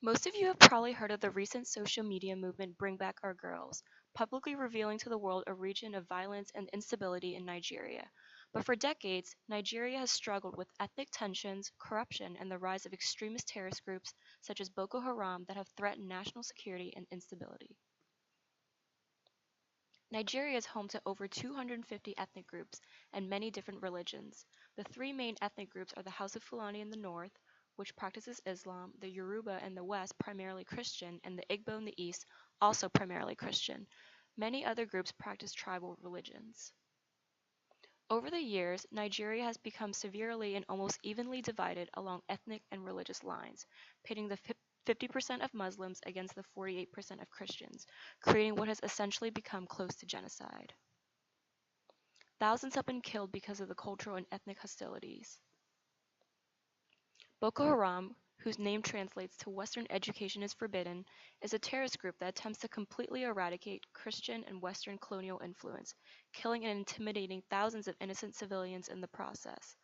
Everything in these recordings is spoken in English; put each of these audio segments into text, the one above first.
Most of you have probably heard of the recent social media movement Bring Back Our Girls, publicly revealing to the world a region of violence and instability in Nigeria. But for decades, Nigeria has struggled with ethnic tensions, corruption, and the rise of extremist terrorist groups such as Boko Haram that have threatened national security and instability. Nigeria is home to over 250 ethnic groups and many different religions. The three main ethnic groups are the House of Fulani in the north, which practices Islam, the Yoruba in the west, primarily Christian, and the Igbo in the east, also primarily Christian. Many other groups practice tribal religions. Over the years, Nigeria has become severely and almost evenly divided along ethnic and religious lines, pitting the 50% of Muslims against the 48% of Christians, creating what has essentially become close to genocide. Thousands have been killed because of the cultural and ethnic hostilities. Boko Haram, whose name translates to Western education is forbidden, is a terrorist group that attempts to completely eradicate Christian and Western colonial influence, killing and intimidating thousands of innocent civilians in the process.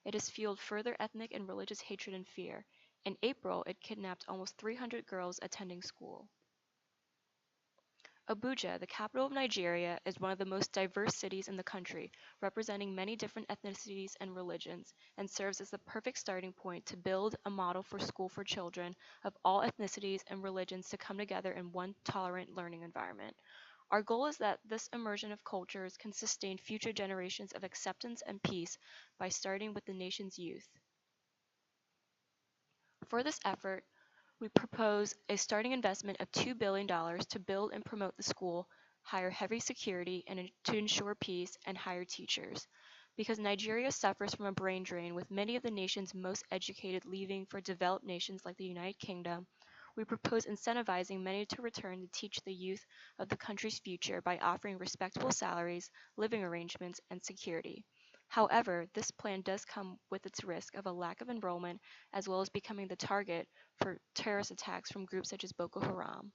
It has fueled further ethnic and religious hatred and fear. In April, it kidnapped almost 300 girls attending school. Abuja, the capital of Nigeria, is one of the most diverse cities in the country, representing many different ethnicities and religions, and serves as the perfect starting point to build a model for school for children of all ethnicities and religions to come together in one tolerant learning environment. Our goal is that this immersion of cultures can sustain future generations of acceptance and peace by starting with the nation's youth. For this effort, we propose a starting investment of $2 billion to build and promote the school, hire heavy security and to ensure peace, and hire teachers. Because Nigeria suffers from a brain drain with many of the nation's most educated leaving for developed nations like the United Kingdom, we propose incentivizing many to return to teach the youth of the country's future by offering respectable salaries, living arrangements, and security. However, this plan does come with its risk of a lack of enrollment as well as becoming the target for terrorist attacks from groups such as Boko Haram.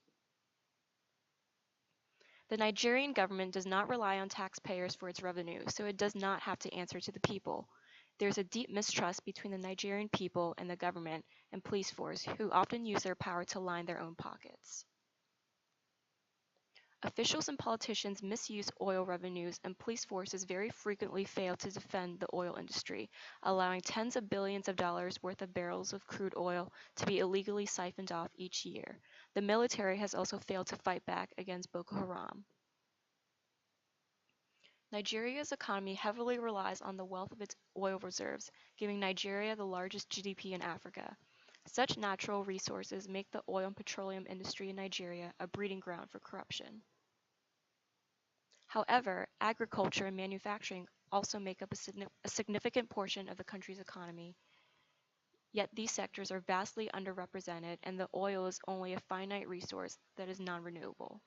The Nigerian government does not rely on taxpayers for its revenue, so it does not have to answer to the people. There is a deep mistrust between the Nigerian people and the government and police force, who often use their power to line their own pockets. Officials and politicians misuse oil revenues, and police forces very frequently fail to defend the oil industry, allowing tens of billions of dollars worth of barrels of crude oil to be illegally siphoned off each year. The military has also failed to fight back against Boko Haram. Nigeria's economy heavily relies on the wealth of its oil reserves, giving Nigeria the largest GDP in Africa. Such natural resources make the oil and petroleum industry in Nigeria a breeding ground for corruption. However, agriculture and manufacturing also make up a significant portion of the country's economy. Yet these sectors are vastly underrepresented, and the oil is only a finite resource that is non-renewable.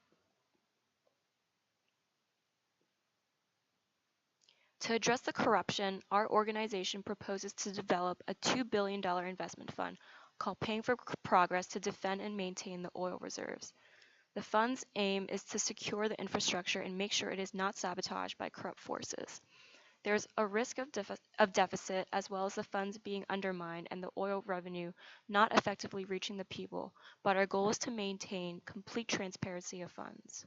To address the corruption, our organization proposes to develop a $2 billion investment fund called Paying for Progress to defend and maintain the oil reserves. The fund's aim is to secure the infrastructure and make sure it is not sabotaged by corrupt forces. There is a risk of deficit, as well as the funds being undermined and the oil revenue not effectively reaching the people, but our goal is to maintain complete transparency of funds.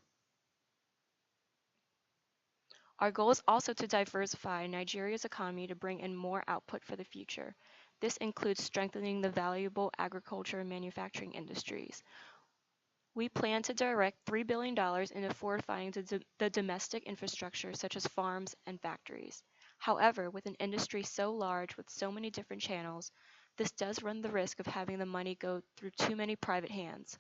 Our goal is also to diversify Nigeria's economy to bring in more output for the future. This includes strengthening the valuable agriculture and manufacturing industries. We plan to direct $3 billion into fortifying the domestic infrastructure such as farms and factories. However, with an industry so large with so many different channels, this does run the risk of having the money go through too many private hands.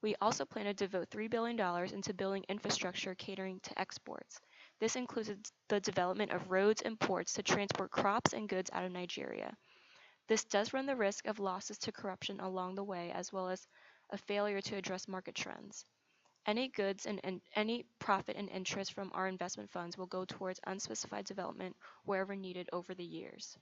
We also plan to devote $3 billion into building infrastructure catering to exports. This includes the development of roads and ports to transport crops and goods out of Nigeria. This does run the risk of losses to corruption along the way, as well as a failure to address market trends. Any goods and any profit and interest from our investment funds will go towards unspecified development wherever needed over the years.